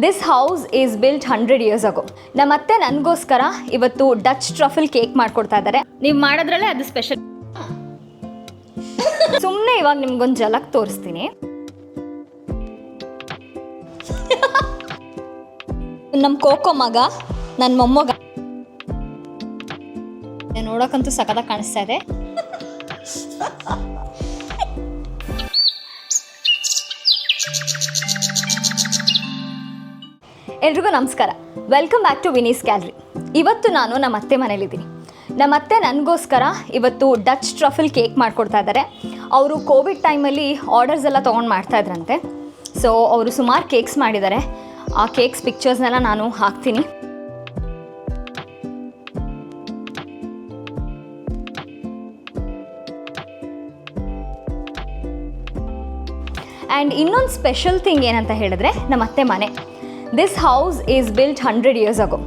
This house is built 100 years ago. ನಮ್ಮತ್ತೆ ನನಗೋಸ್ಕರ ಇವತ್ತು ಡಚ್ ಟ್ರಫಲ್ ಕೇಕ್ ಮಾಡ್ಕೊಡ್ತಾ ಇದ್ದಾರೆ. ನೀವು ಮಾಡೋದ್ರಲ್ಲೇ ಅದು ಸ್ಪೆಷಲ್. ಸುಮ್ಮನೆ ಇವಾಗ ನಿಮ್ಗೊಂದು ಝಲಕ್ ತೋರಿಸ್ತೀನಿ. ನಮ್ಮ ಕೋಕೋ ಮಗ, ನನ್ನ ಮೊಮ್ಮಗ ನೋಡೋಕ್ಕಂತೂ ಸಖತ್ತಾಗಿ ಕಾಣಿಸ್ತಾ ಇದೆ. ಎಲ್ರಿಗೂ ನಮಸ್ಕಾರ. Welcome back to Vini's gallery. ಇವತ್ತು ನಾನು ನಮ್ಮ ಅತ್ತೆ ಮನೇಲಿದ್ದೀನಿ. ನಮ್ಮ ಅತ್ತೆ ನನಗೋಸ್ಕರ ಇವತ್ತು ಡಚ್ ಟ್ರಫಲ್ ಕೇಕ್ ಮಾಡಿಕೊಡ್ತಾ ಇದ್ದಾರೆ. ಅವರು ಕೋವಿಡ್ ಟೈಮಲ್ಲಿ ಆರ್ಡರ್ಸ್ ಎಲ್ಲ ತೊಗೊಂಡು ಮಾಡ್ತಾಯಿದ್ರಂತೆ. ಸೊ ಅವರು ಸುಮಾರು ಕೇಕ್ಸ್ ಮಾಡಿದ್ದಾರೆ. ಆ ಕೇಕ್ಸ್ ಪಿಕ್ಚರ್ಸ್ನೆಲ್ಲ ನಾನು ಹಾಕ್ತೀನಿ. ಆ್ಯಂಡ್ ಇನ್ನೊಂದು ಸ್ಪೆಷಲ್ ಥಿಂಗ್ ಏನಂತ ಹೇಳಿದ್ರೆ ನಮ್ಮ ಅತ್ತೆ ಮನೆ. This house is built 100 years ago.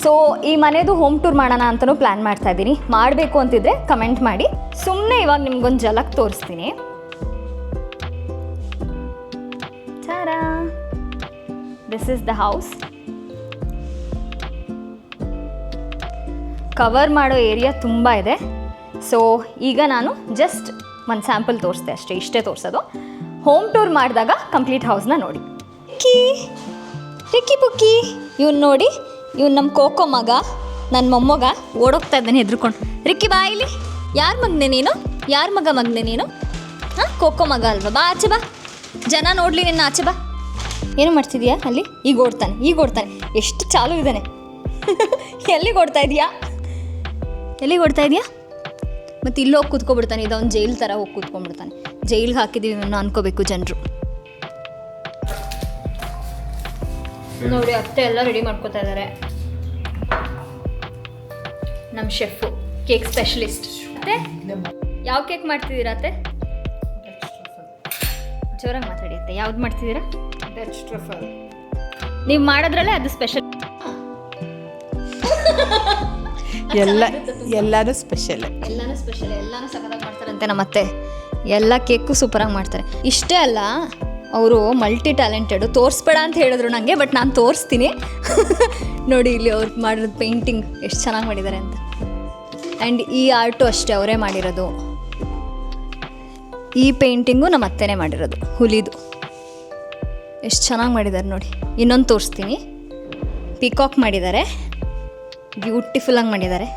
So ಈ ಮನೆದು ಹೋಮ್ ಟೂರ್ ಮಾಡೋಣ ಅಂತಲೂ ಪ್ಲ್ಯಾನ್ ಮಾಡ್ತಾ ಇದ್ದೀನಿ. ಮಾಡಬೇಕು ಅಂತಿದ್ರೆ ಕಮೆಂಟ್ ಮಾಡಿ. ಸುಮ್ಮನೆ ಇವಾಗ ನಿಮ್ಗೊಂದು ಝಲಕ್ ತೋರಿಸ್ತೀನಿ. ಚಾರಾ, this is the house. Cover ಮಾಡೋ ಏರಿಯಾ ತುಂಬ ಇದೆ. ಸೊ ಈಗ ನಾನು ಜಸ್ಟ್ ಒಂದು ಸ್ಯಾಂಪಲ್ ತೋರಿಸ್ದೆ ಅಷ್ಟೇ, ಇಷ್ಟೇ ತೋರಿಸೋದು. ಹೋಮ್ ಟೂರ್ ಮಾಡಿದಾಗ ಕಂಪ್ಲೀಟ್ ಹೌಸ್ನ ನೋಡಿ. ರಿಕ್ಕಿ ಪುಕ್ಕಿ ಇವ್ನು ನೋಡಿ, ಇವ್ನು ನಮ್ಮ ಕೋಕೋ ಮಗ, ನನ್ನ ಮೊಮ್ಮಗ. ಓಡೋಗ್ತಾ ಇದ್ದಾನೆ ಹೆದ್ರುಕೊಂಡು. ರಿಕ್ಕಿ ಬಾ ಇಲ್ಲಿ. ಯಾರ ಮಗನೆ ನೀನು? ಯಾರ ಮಗನೆ ನೀನು? ಹಾಂ, ಕೋಕೋ ಮಗ ಅಲ್ವಾ? ಬಾ ಆಚೆ ಬಾ, ಜನ ನೋಡಲಿ ನಿನ್ನ. ಆಚೆ ಬಾ. ಏನು ಮಾಡ್ತಿದ್ಯಾ ಅಲ್ಲಿ? ಈಗ ಓಡ್ತಾನೆ. ಎಷ್ಟು ಚಾಲು ಇದ್ದಾನೆ. ಎಲ್ಲಿಗೆ ಓಡ್ತಾ ಇದೆಯಾ? ಮತ್ತು ಇಲ್ಲಿ ಹೋಗಿ ಕೂತ್ಕೊಬಿಡ್ತಾನೆ. ಇದೊಂದು ಜೈಲ್ ಥರ ಹೋಗಿ ಕೂತ್ಕೊಂಡ್ಬಿಡ್ತಾನೆ. ಜೈಲಿಗೆ ಹಾಕಿದ್ದೀವಿ ಇವನ್ನ ಅನ್ಕೋಬೇಕು ಜನರು. ನೋಡಿ, ಅತ್ತೆ ಎಲ್ಲ ರೆಡಿ ಮಾಡ್ಕೋತಾ ಇದ್ದಾರೆ. ನಮ್ಮ ಶೆಫು, ಕೇಕ್ ಸ್ಪೆಷಲಿಸ್ಟ್. ಅತ್ತೆ, ಯಾವ ಕೇಕ್ ಮಾಡ್ತಿದ್ದೀರಾ ಅತ್ತೆ? ಜೋರಾಗಿ ಮಾತಾಡಿ ಅತ್ತೆ. ಯಾವ್ದು ಮಾಡ್ತಿದ್ದೀರಾ? Dutch truffle. ನೀವು ಮಾಡೋದ್ರಲ್ಲೇ ಅದು ಸ್ಪೆಷಲ್. ಎಲ್ಲಾನು ಸ್ಪೆಷಲ್. ಎಲ್ಲಾನು ಸಖತ್ತಾಗಿ ಮಾಡ್ತಾರಂತೆ ನಮ್ಮ ಅತ್ತೆ. ಎಲ್ಲ ಕೇಕು ಸೂಪರಾಗಿ ಮಾಡ್ತಾರೆ. ಇಷ್ಟೇ ಅಲ್ಲ, ಅವರು ಮಲ್ಟಿ ಟ್ಯಾಲೆಂಟೆಡು. ತೋರಿಸ್ಬೇಡ ಅಂತ ಹೇಳಿದ್ರು ನನಗೆ, ಬಟ್ ನಾನು ತೋರಿಸ್ತೀನಿ. ನೋಡಿ, ಇಲ್ಲಿ ಅವ್ರು ಮಾಡಿರೋದು ಪೇಂಟಿಂಗ್ ಎಷ್ಟು ಚೆನ್ನಾಗಿ ಮಾಡಿದ್ದಾರೆ ಅಂತ. ಆ್ಯಂಡ್ ಈ ಆರ್ಟು ಅಷ್ಟೇ ಅವರೇ ಮಾಡಿರೋದು. ಈ ಪೇಂಟಿಂಗು ನಮ್ಮ ಅತ್ತೆನೇ ಮಾಡಿರೋದು, ಹುಲಿದು. ಎಷ್ಟು ಚೆನ್ನಾಗಿ ಮಾಡಿದ್ದಾರೆ ನೋಡಿ. ಇನ್ನೊಂದು ತೋರಿಸ್ತೀನಿ. ಪಿಕಾಕ್ ಮಾಡಿದ್ದಾರೆ, ಬ್ಯೂಟಿಫುಲ್ಲಾಗಿ ಮಾಡಿದ್ದಾರೆ.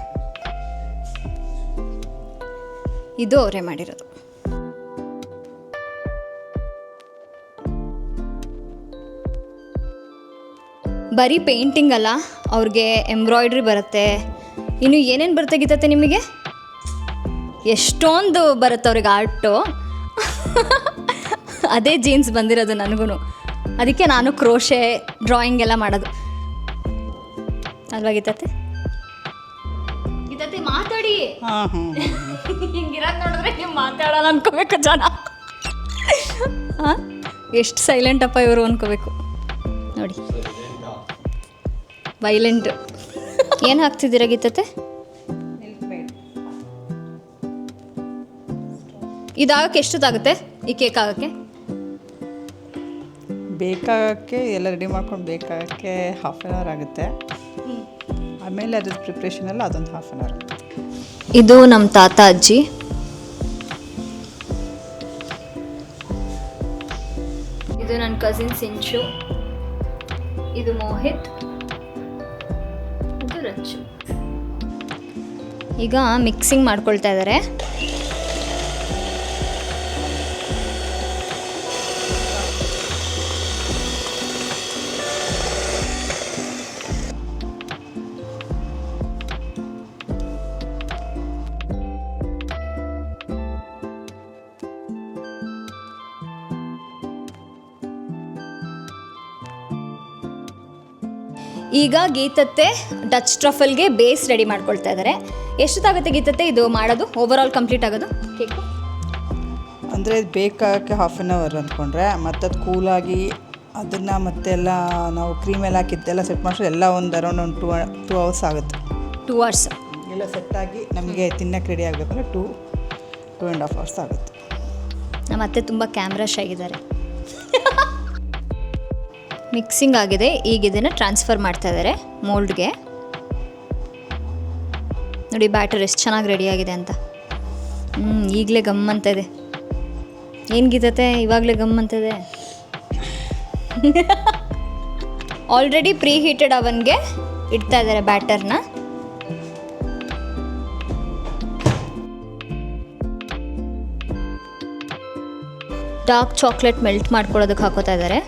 ಇದು ಅವರೇ ಮಾಡಿರೋದು. ಬರೀ ಪೇಂಟಿಂಗ್ ಅಲ್ಲ, ಅವ್ರಿಗೆ ಎಂಬ್ರಾಯ್ಡ್ರಿ ಬರುತ್ತೆ. ಇನ್ನು ಏನೇನು ಬರುತ್ತೆ ಗೀತತ್ತೆ ನಿಮಗೆ? ಎಷ್ಟೊಂದು ಬರುತ್ತೆ ಅವ್ರಿಗೆ ಆರ್ಟು. ಅದೇ ಜೀನ್ಸ್ ಬಂದಿರೋದು ನನಗೂ. ಅದಕ್ಕೆ ನಾನು ಕ್ರೋಶೆ, ಡ್ರಾಯಿಂಗ್ ಎಲ್ಲ ಮಾಡೋದು ಅಲ್ವಾ ಗೀತತ್ತೆ? ಮಾತಾಡಿ. ಹಿಂಗಿರೋದು ನೋಡಿದ್ರೆ ನೀವು ಮಾತಾಡೋಣ ಅನ್ಕೋಬೇಕು ಜನ. ಹಾಂ, ಎಷ್ಟು ಸೈಲೆಂಟ್ ಅಪ್ಪ ಇವರು ಅನ್ಕೋಬೇಕು ನೋಡಿ. ವೈಲೆಂಟ್. ಏನು ಹಾಕ್ತಿದ್ದೀರಾ ಗೀತತ್ತೆ? ಇದಾಗಕ್ಕೆ ಎಷ್ಟೊತ್ತಾಗುತ್ತೆ ಈ ಕೇಕ್ ಆಗೋಕ್ಕೆ? ಬೇಕಾಗಕ್ಕೆ ಎಲ್ಲ ರೆಡಿ ಮಾಡ್ಕೊಂಡು ಬೇಕಾಗಕ್ಕೆ 1/2 hour ಆಗುತ್ತೆ. ಆಮೇಲೆ ಅದ್ರ ಪ್ರಿಪ್ರೇಷನ್ ಎಲ್ಲ ಅದೊಂದು 1/2 hour. ಇದು ನಮ್ಮ ತಾತ ಅಜ್ಜಿ. ಇದು ನನ್ನ ಕಸಿನ್ ಸಿಂಚು. ಇದು ಮೋಹಿತ್. ಇದು ರಚ್ಚು. ಈಗ ಮಿಕ್ಸಿಂಗ್ ಮಾಡ್ಕೊಳ್ತಾ ಇದ್ದಾರೆ. ಈಗ ಗೀತತ್ತೆ ಡಚ್ ಟ್ರಫಲ್ಗೆ ಬೇಸ್ ರೆಡಿ ಮಾಡ್ಕೊಳ್ತಾ ಇದ್ದಾರೆ. ಎಷ್ಟೊತ್ತಾಗುತ್ತೆ ಗೀತತ್ತೆ ಇದು ಮಾಡೋದು, ಓವರ್ ಆಲ್ ಕಂಪ್ಲೀಟ್ ಆಗೋದು ಕೇಕು? ಅಂದರೆ ಬೇಕಾಗಕ್ಕೆ 1/2 hour ಅಂದ್ಕೊಂಡ್ರೆ, ಮತ್ತು ಅದು ಕೂಲಾಗಿ ಅದನ್ನು ಮತ್ತೆಲ್ಲ ನಾವು ಕ್ರೀಮೆಲ್ಲ ಹಾಕಿದ್ದೆಲ್ಲ ಸೆಟ್ ಮಾಡಿದ್ರೆ ಎಲ್ಲ ಒಂದು ಅರೌಂಡ್ ಒಂದು 2 hours ಆಗುತ್ತೆ. 2 hours ಎಲ್ಲ ಸೆಟ್ಟಾಗಿ ನಮಗೆ ತಿನ್ನಕ್ಕೆ ರೆಡಿ ಆಗಬೇಕಂದ್ರೆ 2.5 hours ಆಗುತ್ತೆ. ನಮ್ಮ ಅತ್ತೆ ತುಂಬ ಕ್ಯಾಮ್ರಾ ಶೈ ಇದ್ದಾರೆ. ಮಿಕ್ಸಿಂಗ್ ಆಗಿದೆ. ಈಗ ಇದನ್ನು ಟ್ರಾನ್ಸ್ಫರ್ ಮಾಡ್ತಾ ಇದ್ದಾರೆ ಮೋಲ್ಡ್ಗೆ. ನೋಡಿ ಬ್ಯಾಟರ್ ಎಷ್ಟು ಚೆನ್ನಾಗಿ ರೆಡಿಯಾಗಿದೆ ಅಂತ. ಈಗಲೇ ಗಮ್ ಅಂತ ಇದೆ. ಏನು ಗೀತತೆ ಇವಾಗಲೇ ಗಮ್ ಅಂತಿದೆ. ಆಲ್ರೆಡಿ ಪ್ರೀ ಹೀಟೆಡ್ ಅವನ್ಗೆ ಇಡ್ತಾ ಇದ್ದಾರೆ ಬ್ಯಾಟರ್ನ. ಡಾರ್ಕ್ ಚಾಕ್ಲೇಟ್ ಮೆಲ್ಟ್ ಮಾಡ್ಕೊಳ್ಳೋದಕ್ಕೆ ಹಾಕೋತಾ ಇದ್ದಾರೆ.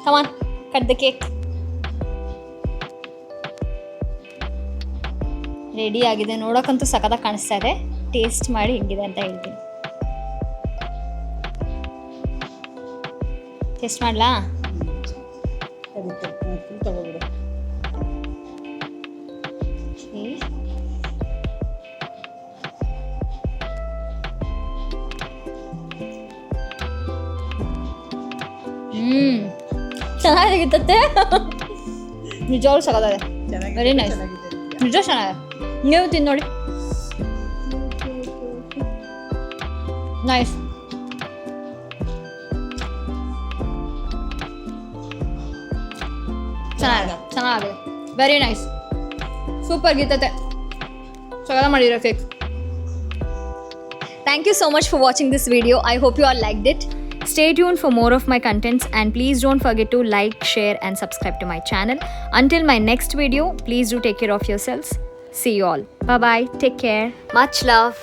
Come on, cut the cake. Ready ಆಗಿದೆ. ನೋಡೋಕ್ಕಂತೂ ಸಖತ್ತಾಗಿ ಕಾಣಿಸ್ತಾ ಇದೆ. ಟೇಸ್ಟ್ ಮಾಡಿ ಹೆಂಗಿದೆ ಅಂತ ಹೇಳ್ತೀನಿ. ಟೇಸ್ಟ್ ಮಾಡಲಾ? ತಗೋಬಿಡು. ಚೆನ್ನಾಗಿರುತ್ತೆ. ನಿಜವಾಗ್ಲೂ ಸಖತ್ತಾಗಿದೆ. Very nice. ನಿಜ ಚೆನ್ನಾಗಿದೆ. ನೀವು ತಿಂದು ನೋಡಿ. ನೈಸ್. ಚೆನ್ನಾಗಿದೆ. Very nice. ಸೂಪರ್ ಗೀತತೆ. ಸಖತ್ತಾಗಿ ಮಾಡಿರೋ cake. Thank you so much for watching this video. I hope you all liked it. Stay tuned for more of my contents and please don't forget to like, share and subscribe to my channel. Until my next video, please do take care of yourselves. See you all. Bye bye. Take care. Much love.